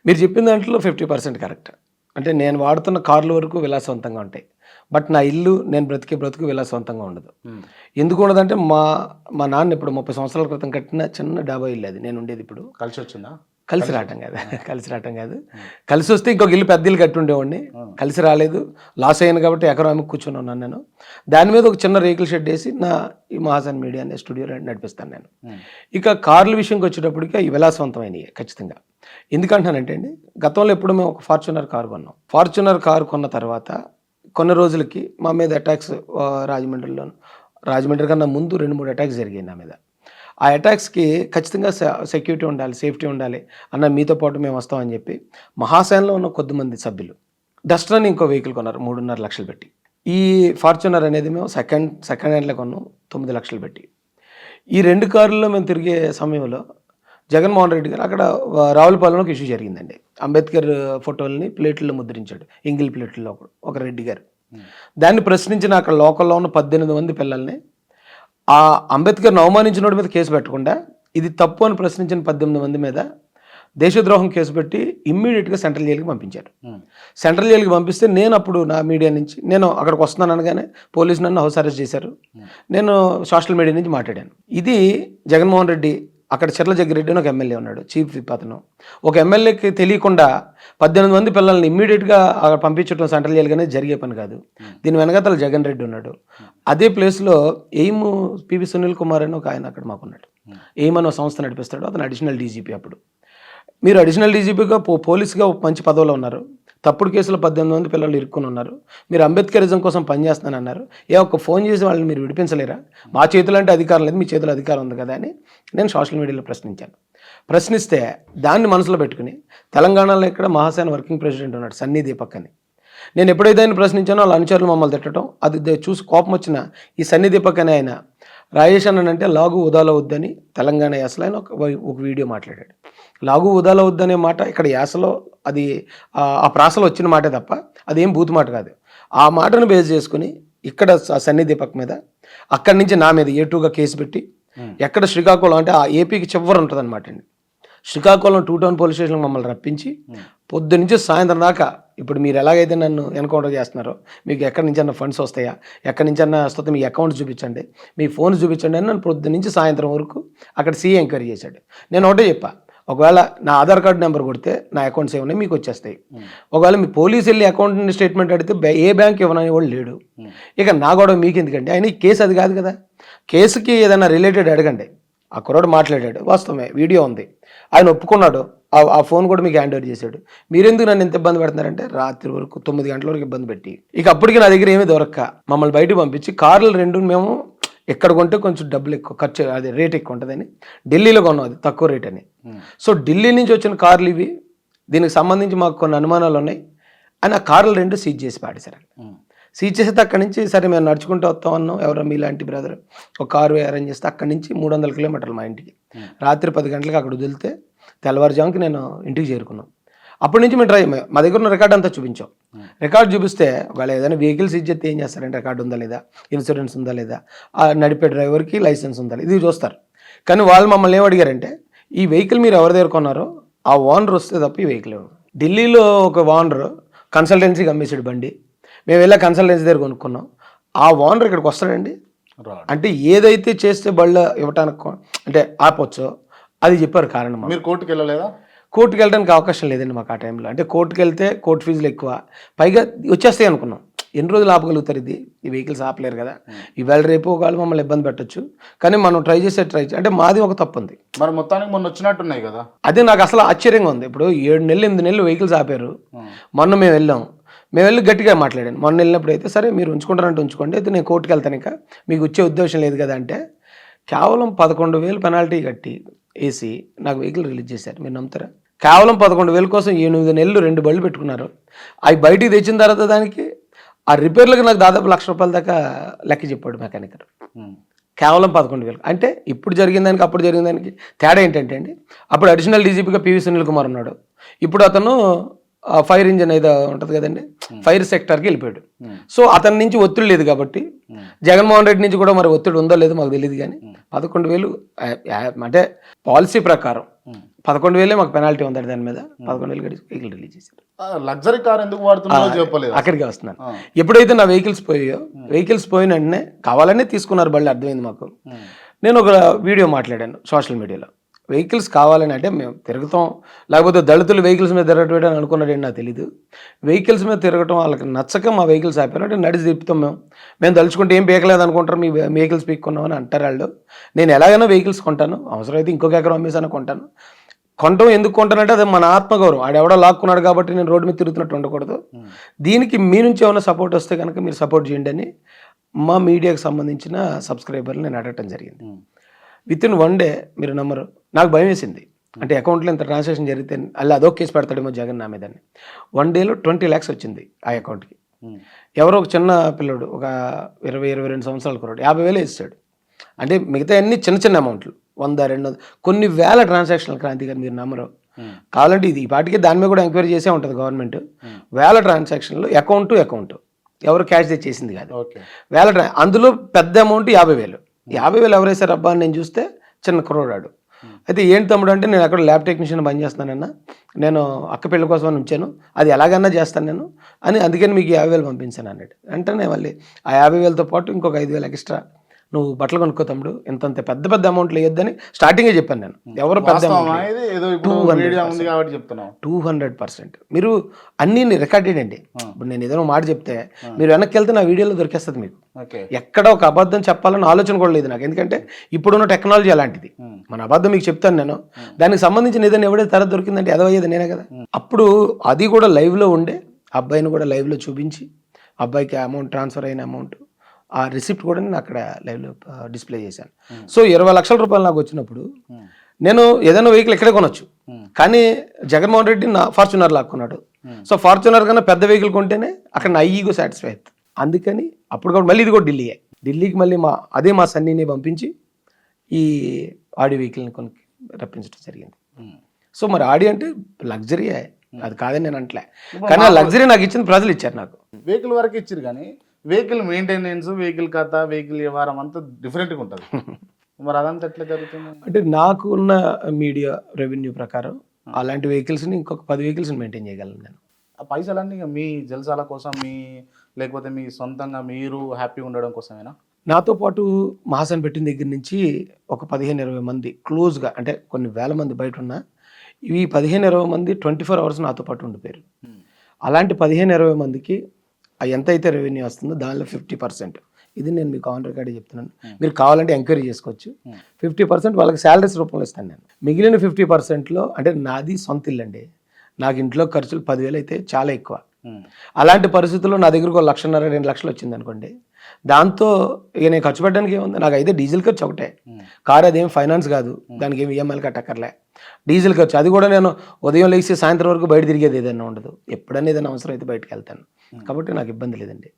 మీరు చెప్పిన దాంట్లో 50% కరెక్ట్. అంటే నేను వాడుతున్న కార్ల వరకు విలాసవంతంగా ఉంటాయి. బట్ నా ఇల్లు నేను బ్రతికే బ్రతుకు విలాసవంతంగా ఉండదు. ఎందుకు ఉండదంటే మా నాన్న ఇప్పుడు 30 సంవత్సరాల క్రితం కట్టిన చిన్న డాబా ఇల్లు అది. నేను ఉండేది ఇప్పుడు. కలిసొచ్చిందా? కలిసి రావటం కాదు. కలిసి రావటం కాదు. కలిసి వస్తే ఇంకొక ఇల్లు పెద్ద ఇల్లు కట్టి ఉండేవాడిని. కలిసి రాలేదు. లాస్ అయ్యాను కాబట్టి ఎకరం అమ్మి కూర్చొని ఉన్నాను నేను. దాని మీద ఒక చిన్న రేకుల షెడ్ వేసి ఈ మహాజన్ మీడియా అనే స్టూడియో నడిపిస్తాను నేను. ఇక కార్ల విషయంకి వచ్చేటప్పటికి అవి విలాసవంతమైనవి ఖచ్చితంగా. ఎందుకంటానంటే అండి, గతంలో ఎప్పుడు మేము ఒక ఫార్చునర్ కారు కొన్నాం. ఫార్చునర్ కారు కొన్న తర్వాత కొన్ని రోజులకి మా మీద అటాక్స్ రాజమండ్రి కన్నా ముందు 2-3 అటాక్స్ జరిగాయి నా మీద. ఆ అటాక్స్కి ఖచ్చితంగా సెక్యూరిటీ ఉండాలి, సేఫ్టీ ఉండాలి అన్న, మీతో పాటు మేము వస్తామని చెప్పి మహాసేనలో ఉన్న కొద్దిమంది సభ్యులు డస్టర్ అని ఇంకో వెహికల్ కొన్నారు 3.5 లక్షలు పెట్టి. ఈ ఫార్చునర్ అనేది మేము సెకండ్ హ్యాండ్లో కొన్నాం 9 లక్షలు పెట్టి. ఈ 2 కార్లలో మేము తిరిగే సమయంలో జగన్మోహన్ రెడ్డి గారు అక్కడ రావులపాలెంలో ఒక ఇష్యూ జరిగిందండి. అంబేద్కర్ ఫోటోలని ప్లేట్లలో ముద్రించాడు, ఎంగిల్ ప్లేట్లలో ఒక రెడ్డి గారు. దాన్ని ప్రశ్నించిన అక్కడ లోకల్లో ఉన్న 18 మంది పిల్లల్ని ఆ అంబేద్కర్ని అవమానించిన వాడి మీద కేసు పెట్టకుండా ఇది తప్పు అని ప్రశ్నించిన 18 మంది మీద దేశద్రోహం కేసు పెట్టి ఇమ్మీడియట్గా సెంట్రల్ జైలుకి పంపించారు. సెంట్రల్ జైలుకి పంపిస్తే నేను అప్పుడు నా మీడియా నుంచి నేను అక్కడికి వస్తున్నాను అనగానే పోలీసు నన్ను హౌస్ అరెస్ట్ చేశారు. నేను సోషల్ మీడియా నుంచి మాట్లాడాను. ఇది జగన్మోహన్ రెడ్డి అక్కడ చెర్ల జగ్గిరెడ్డి అని ఒక ఎమ్మెల్యే ఉన్నాడు, చీఫ్ విప్ అతను. ఒక ఎమ్మెల్యేకి తెలియకుండా 18 మంది పిల్లల్ని ఇమ్మీడియట్గా అక్కడ పంపించడం సెంట్రల్ జైలుకి అనేది జరిగే పని కాదు. దీని వెనకాతల జగన్ రెడ్డి ఉన్నాడు. అదే ప్లేస్లో ఎయిమ్ పివి సునీల్ కుమార్ అని ఒక ఆయన అక్కడ మాకున్నాడు. ఎయిమ్ అని ఒక సంస్థ నడిపిస్తాడు. అతను అడిషనల్ డీజీపీ. అప్పుడు మీరు అడిషనల్ డీజీపీగా పోలీసుగా మంచి పదవిలో ఉన్నారు. తప్పుడు కేసులో 18 మంది పిల్లలు ఇరుక్కుని ఉన్నారు. మీరు అంబేద్కరిజం కోసం పనిచేస్తానని అన్నారు. ఒక్క ఫోన్ చేసి వాళ్ళని మీరు విడిపించలేరా? మా చేతులు అంటే అధికారం లేదు, మీ చేతులు అధికారం ఉంది కదా అని నేను సోషల్ మీడియాలో ప్రశ్నించాను. ప్రశ్నిస్తే దాన్ని మనసులో పెట్టుకుని తెలంగాణలో ఇక్కడ మహాసేన వర్కింగ్ ప్రెసిడెంట్ ఉన్నాడు సన్నీ దీపక్ అని. నేను ఎప్పుడైతే ఆయన ప్రశ్నించానో వాళ్ళ అనుచరులు మమ్మల్ని తిట్టడం, అది చూసి కోపం వచ్చిన ఈ సన్నీ దీపక్ అనే ఆయన రాజేష్ అనంటే లాగు ఉదాలో వద్దని తెలంగాణ యాసలో ఆయన ఒక వీడియో మాట్లాడాడు. లాగు ఉదాలో వద్దనే మాట ఇక్కడ యాసలో అది ఆ ప్రాసలో వచ్చిన మాటే తప్ప అదేం బూతు మాట కాదు. ఆ మాటను బేస్ చేసుకుని ఇక్కడ సన్నీ దీపక్ మీద అక్కడి నుంచి నా మీద ఏటూగా కేసు పెట్టి ఎక్కడ శ్రీకాకుళం అంటే ఆ ఏపీకి చివరి ఉంటుంది అనమాట అండి. శ్రీకాకుళం 2 టౌన్ పోలీస్ స్టేషన్కి మమ్మల్ని రప్పించి పొద్దు నుంచి సాయంత్రం దాకా ఇప్పుడు మీరు ఎలాగైతే నన్ను ఎన్కౌంటర్ చేస్తున్నారో మీకు ఎక్కడి నుంచి అన్న ఫండ్స్ వస్తాయా, ఎక్కడి నుంచి అన్న వస్తుంది, మీ అకౌంట్ చూపించండి, మీ ఫోన్ చూపించండి అని నన్ను పొద్దు నుంచి సాయంత్రం వరకు అక్కడ సీఏ ఎంక్వైరీ చేశాడు. నేను ఒకటే చెప్పా, ఒకవేళ నా ఆధార్ కార్డు నెంబర్ కొడితే నా అకౌంట్స్ ఏమన్నా మీకు వచ్చేస్తాయి. ఒకవేళ మీ పోలీసు వెళ్ళి అకౌంట్ స్టేట్మెంట్ అడిగితే ఏ బ్యాంక్ ఇవ్వనని వాడు లేడు. ఇక నా గొడవ మీకు ఎందుకంటే, ఆయన కేసు అది కాదు కదా. కేసుకి ఏదైనా రిలేటెడ్ అడగండి. ఆ కుర్రాడు మాట్లాడాడు, వాస్తవమే, వీడియో ఉంది, ఆయన ఒప్పుకున్నాడు. ఆ ఫోన్ కూడా మీకు హ్యాండ్ ఓవర్ చేశాడు. మీరెందుకు నన్ను ఎంత ఇబ్బంది పెడుతున్నారంటే రాత్రి వరకు 9 గంటల వరకు ఇబ్బంది పెట్టి ఇక అప్పటికి నా దగ్గర ఏమీ దొరక్క మమ్మల్ని బయటకు పంపించి కార్లు 2 మేము ఎక్కడ కొంటే కొంచెం డబ్బులు ఎక్కువ ఖర్చు, అది రేట్ ఎక్కువ ఉంటుందని ఢిల్లీలో కొన్నాం, అది తక్కువ రేట్ అని. సో ఢిల్లీ నుంచి వచ్చిన కార్లు ఇవి, దీనికి సంబంధించి మాకు కొన్ని అనుమానాలు ఉన్నాయి అని ఆ కార్లు 2 సీజ్ చేసి పాడేశారు. సీజ్ చేస్తే అక్కడి నుంచి సరే మేము నడుచుకుంటూ వస్తాం అన్నాం. ఎవరో మీలాంటి బ్రదర్ ఒక కారు అరేంజ్ చేస్తే అక్కడి నుంచి 300 కిలోమీటర్లు మా ఇంటికి. రాత్రి 10 గంటలకు అక్కడ వదిలితే తెల్లవారుజాముకి నేను ఇంటికి చేరుకున్నాం. అప్పటి నుంచి మేము మా దగ్గర ఉన్న రికార్డ్ అంతా చూపించాం. రికార్డు చూపిస్తే ఒకవేళ ఏదైనా వెహికల్ సీజ్ చేస్తే ఏం చేస్తారంటే రికార్డు ఉందా లేదా, ఇన్సూరెన్స్ ఉందా లేదా, ఆ నడిపే డ్రైవర్కి లైసెన్స్ ఉందా లేదా, ఇది చూస్తారు. కానీ వాళ్ళు మమ్మల్ని ఏం అడిగారంటే, ఈ వెహికల్ మీరు ఎవరి దగ్గర కొన్నారో ఆ ఓనర్ వస్తే తప్ప ఈ వెహికల్ ఇవ్వరు. ఢిల్లీలో ఒక ఓనర్ కన్సల్టెన్సీకి అమ్మేసాడు బండి. మేము వెళ్ళా కన్సల్టెన్సీ దగ్గర కొనుక్కున్నాం. ఆ ఓనర్ ఇక్కడికి వస్తాడండి. అంటే ఏదైతే చేస్తే బళ్ళ ఇవ్వటానికి అంటే ఆపొచ్చో అది చెప్పారు కారణం. మీరు కోర్టుకు వెళ్ళలేదా? కోర్టుకు వెళ్ళడానికి అవకాశం లేదండి మాకు ఆ టైంలో. అంటే కోర్టుకు వెళ్తే కోర్టు ఫీజులు ఎక్కువ, పైగా వచ్చేస్తాయి అనుకున్నాం. ఎన్ని రోజులు ఆపగలుగుతారు ఇది, ఈ వెహికల్స్ ఆపలేరు కదా. ఇవాళ రేపు ఒకవేళ మమ్మల్ని ఇబ్బంది పెట్టచ్చు, కానీ మనం ట్రై అంటే మాది ఒక తప్పు ఉంది. మరి మొత్తానికి మొన్న వచ్చినట్టున్నాయి కదా. అదే నాకు అసలు ఆశ్చర్యంగా ఉంది. ఇప్పుడు 7 నెలలు 8 నెలలు వెహికల్స్ ఆపారు. మొన్న మేము వెళ్ళి గట్టిగా మాట్లాడాను. మొన్న వెళ్ళినప్పుడు అయితే సరే మీరు ఉంచుకుంటారంటే ఉంచుకోండి, అయితే నేను కోర్టుకు వెళ్తాను, ఇంకా మీకు వచ్చే ఉద్దేశం లేదు కదా అంటే కేవలం 11,000 పెనాల్టీ కట్టి వేసి నాకు వెహికల్ రిలీజ్ చేశారు. మీరు నమ్ముతారా? కేవలం 11,000 కోసం 8 నెలలు 2 బళ్ళు పెట్టుకున్నారు. అవి బయటికి తెచ్చిన తర్వాత దానికి ఆ రిపేర్లకు నాకు దాదాపు ₹1,00,000 దాకా లెక్క చెప్పాడు మెకానిక్. కేవలం 11,000. అంటే ఇప్పుడు జరిగిన దానికి అప్పుడు జరిగిన దానికి తేడా ఏంటంటే అండి, అప్పుడు అడిషనల్ డీజీపీగా పివి సునీల్ కుమార్ ఉన్నాడు. ఇప్పుడు అతను ఫైర్ ఇంజిన్ ఏదో ఉంటుంది కదండి, ఫైర్ సెక్టర్కి వెళ్ళిపోయాడు. సో అతని నుంచి ఒత్తిడి లేదు కాబట్టి, జగన్మోహన్ రెడ్డి నుంచి కూడా మరి ఒత్తిడి ఉందో లేదో మాకు తెలియదు, కానీ 11,000 అంటే పాలసీ ప్రకారం 11,000 మాకు పెనాల్టీ ఉంది దాని మీద. 11,000 వెహికల్ రిలీజ్ చేశారు. లగ్జరీ కార్ ఎందుకు వాడుతున్నారో చెప్పలేదు. అక్కడికి వస్తున్నాను. ఎప్పుడైతే నా వెహికల్స్ పోయాయో, వెహికల్స్ పోయిన వెంటనే కావాలనే తీసుకున్నారు బళ్ళు, అర్థమైంది మాకు. నేను ఒక వీడియో మాట్లాడాను సోషల్ మీడియాలో, వెహికల్స్ కావాలని అంటే మేము తిరుగుతాం, లేకపోతే దళితులు వెహికల్స్ మీద తిరగటం అని అనుకున్నాడు నాకు తెలీదు. వెహికల్స్ మీద తిరగటం వాళ్ళకి నచ్చక మా వెహికల్స్ ఆపారు అంటే నడిచి తిప్పుతాం మేము తలుచుకుంటే ఏం పీకలేదు అనుకుంటారు, మీ వెహికల్స్ పీక్కున్నామని అంటారు వాళ్ళు. నేను ఎలాగైనా వెహికల్స్ కొంటాను, అవసరమైతే ఇంకొక ఎకరం అమ్మేసాను కొంటాను. కొంటాం ఎందుకు కొంటానంటే అది మన ఆత్మగౌరవం. ఆడెవడో లాక్కున్నాడు కాబట్టి నేను రోడ్డు మీద తిరుగుతున్నట్టు ఉండకూడదు. దీనికి మీ నుంచి ఏమైనా సపోర్ట్ వస్తే కనుక మీరు సపోర్ట్ చేయండి అని మా మీడియాకి సంబంధించిన సబ్స్క్రైబర్లు నేను అడగటం జరిగింది. విత్ ఇన్ 1 డే మీరు నమ్మరు, నాకు భయం వేసింది. అంటే అకౌంట్లో ఇంత ట్రాన్సాక్షన్ జరిగితే అలా అదొక కేసు పెడతాడేమో జగన్ నా మీదని. 1 డేలో 20 lakhs వచ్చింది ఆ అకౌంట్కి. ఎవరో ఒక చిన్న పిల్లడు, ఒక 20-22 సంవత్సరాల కుర్రాడు 50,000 ఇస్తాడు. అంటే మిగతా అన్ని చిన్న చిన్న అమౌంట్లు, 100-200 కొన్ని వేల ట్రాన్సాక్షన్లు. క్రాంతి గారు మీరు నమ్మరు, కావాలంటే ఇది ఈ పాటికి దాని మీద కూడా ఎంక్వైరీ చేసే ఉంటుంది గవర్నమెంట్. వేల ట్రాన్సాక్షన్లు, అకౌంట్ ఎవరు క్యాష్ తెచ్చేసింది కాదు, వేల. అందులో పెద్ద అమౌంట్ 50,000. 50,000 ఎవరేసారు అబ్బా అని నేను చూస్తే చిన్న కుర్రోడాడు. అయితే ఏంటి తమ్ముడు అంటే, నేను అక్కడ ల్యాబ్ టెక్నీషియన్ పని చేస్తానన్నా, నేను అక్క పెళ్లి కోసం అని ఉంచాను, అది ఎలాగన్నా చేస్తాను నేను అని, అందుకని మీకు 50,000 పంపించాను అన్నట్టు. వెంటనే మళ్ళీ ఆ 50,000తో పాటు ఇంకొక 5,000 ఎక్స్ట్రా, నువ్వు బట్టలు కొనుక్కో తమ్ముడు, ఇంతంత పెద్ద పెద్ద అమౌంట్లు వేయొద్దని స్టార్టింగే చెప్పాను నేను. ఎవరు పెద్ద 200%. మీరు అన్నీ రికార్డెడ్ అండి. ఇప్పుడు నేను ఏదైనా మాట చెప్తే మీరు వెనక్కి వెళ్తే నా వీడియోలో దొరికేస్తుంది మీకు. ఎక్కడ ఒక అబద్ధం చెప్పాలని ఆలోచన కూడా లేదు నాకు, ఎందుకంటే ఇప్పుడున్న టెక్నాలజీ అలాంటిది. మన అబద్ధం మీకు చెప్తాను నేను, దానికి సంబంధించిన ఏదైనా ఎవడైతే తర దొరికిందంటే ఎదవయ్యేది నేనే కదా. అప్పుడు అది కూడా లైవ్లో ఉండే, అబ్బాయిని కూడా లైవ్లో చూపించి, అబ్బాయికి అమౌంట్ ట్రాన్స్ఫర్ అయిన అమౌంట్ ఆ రిసిప్ట్ కూడా నేను అక్కడ లైవ్లో డిస్ప్లే చేశాను. సో 20 లక్షల రూపాయలు నాకు వచ్చినప్పుడు నేను ఏదైనా వెహికల్ ఎక్కడే కొనొచ్చు, కానీ జగన్మోహన్ రెడ్డి నా ఫార్చునర్ లాక్కున్నాడు. సో ఫార్చునర్ కన్నా పెద్ద వెహికల్ కొంటేనే అక్కడ నా ఈగో సాటిస్ఫై అవుతుంది. అందుకని అప్పుడు కూడా మళ్ళీ ఇది కూడా ఢిల్లీకి మళ్ళీ మా సన్నీని పంపించి ఈ ఆడి వెహికల్ని రప్పించడం జరిగింది. సో మరి ఆడి అంటే లగ్జరీ, అది కాదని నేను అంటలే, కానీ ఆ లగ్జరీ నాకు ఇచ్చింది ప్రజలు ఇచ్చారు. నాకు వెహికల్ వరకు ఇచ్చారు, కానీ వెహికల్ మెయింటెనెన్స్, వెహికల్ ఖాతా, వెహికల్ వ్యవహారం అంతా డిఫరెంట్గా ఉంటుంది. మరి అదంతా ఎట్లా జరుగుతుంది అంటే, నాకు ఉన్న మీడియా రెవెన్యూ ప్రకారం అలాంటి వెహికల్స్ని ఇంకొక 10 వెహికల్స్ని మెయింటైన్ చేయగలను నేను. ఆ పైసలన్నీ మీ జల్సాల కోసం, లేకపోతే మీ సొంతంగా మీరు హ్యాపీగా ఉండడం కోసమేనా? నాతో పాటు మహాసన్ పెట్టిన దగ్గర నుంచి ఒక 15-20 మంది క్లోజ్గా, అంటే కొన్ని వేల మంది బయట ఉన్న ఈ 15-20 మంది 24 hours నాతో పాటు ఉండిపోయారు. అలాంటి 15-20 మందికి ఎంత అయితే రెవెన్యూ వస్తుందో దానిలో 50%, ఇది నేను మీకు ఆన్ రికార్డ్ చెప్తున్నాను, మీరు కావాలంటే ఎంక్వైరీ చేసుకోవచ్చు. 50% వాళ్ళకి శాలరీస్ రూపంలో ఇస్తాను నేను. మిగిలిన 50%లో, అంటే నాది సొంత ఇల్లు అండి, నాకు ఇంట్లో ఖర్చులు 10,000 అయితే చాలా ఎక్కువ. అలాంటి పరిస్థితుల్లో నా దగ్గరకు 1,50,000-2 లక్షలు వచ్చింది అనుకోండి, దాంతో ఇక నేను ఖర్చు పెట్టడానికి ఏముంది, నాకు అయితే డీజిల్ ఖర్చు ఒకటే, కారు అదేం ఫైనాన్స్ కాదు, దానికి ఏమి ఈఎంఐలు కట్టక్కర్లే, డీజిల్ ఖర్చు అది కూడా నేను ఉదయం లేచి సాయంత్రం వరకు బయట తిరిగేది ఏదైనా ఉండదు, ఎప్పుడైనా ఏదైనా అవసరం అయితే బయటకు వెళ్తాను, కాబట్టి నాకు ఇబ్బంది లేదండి.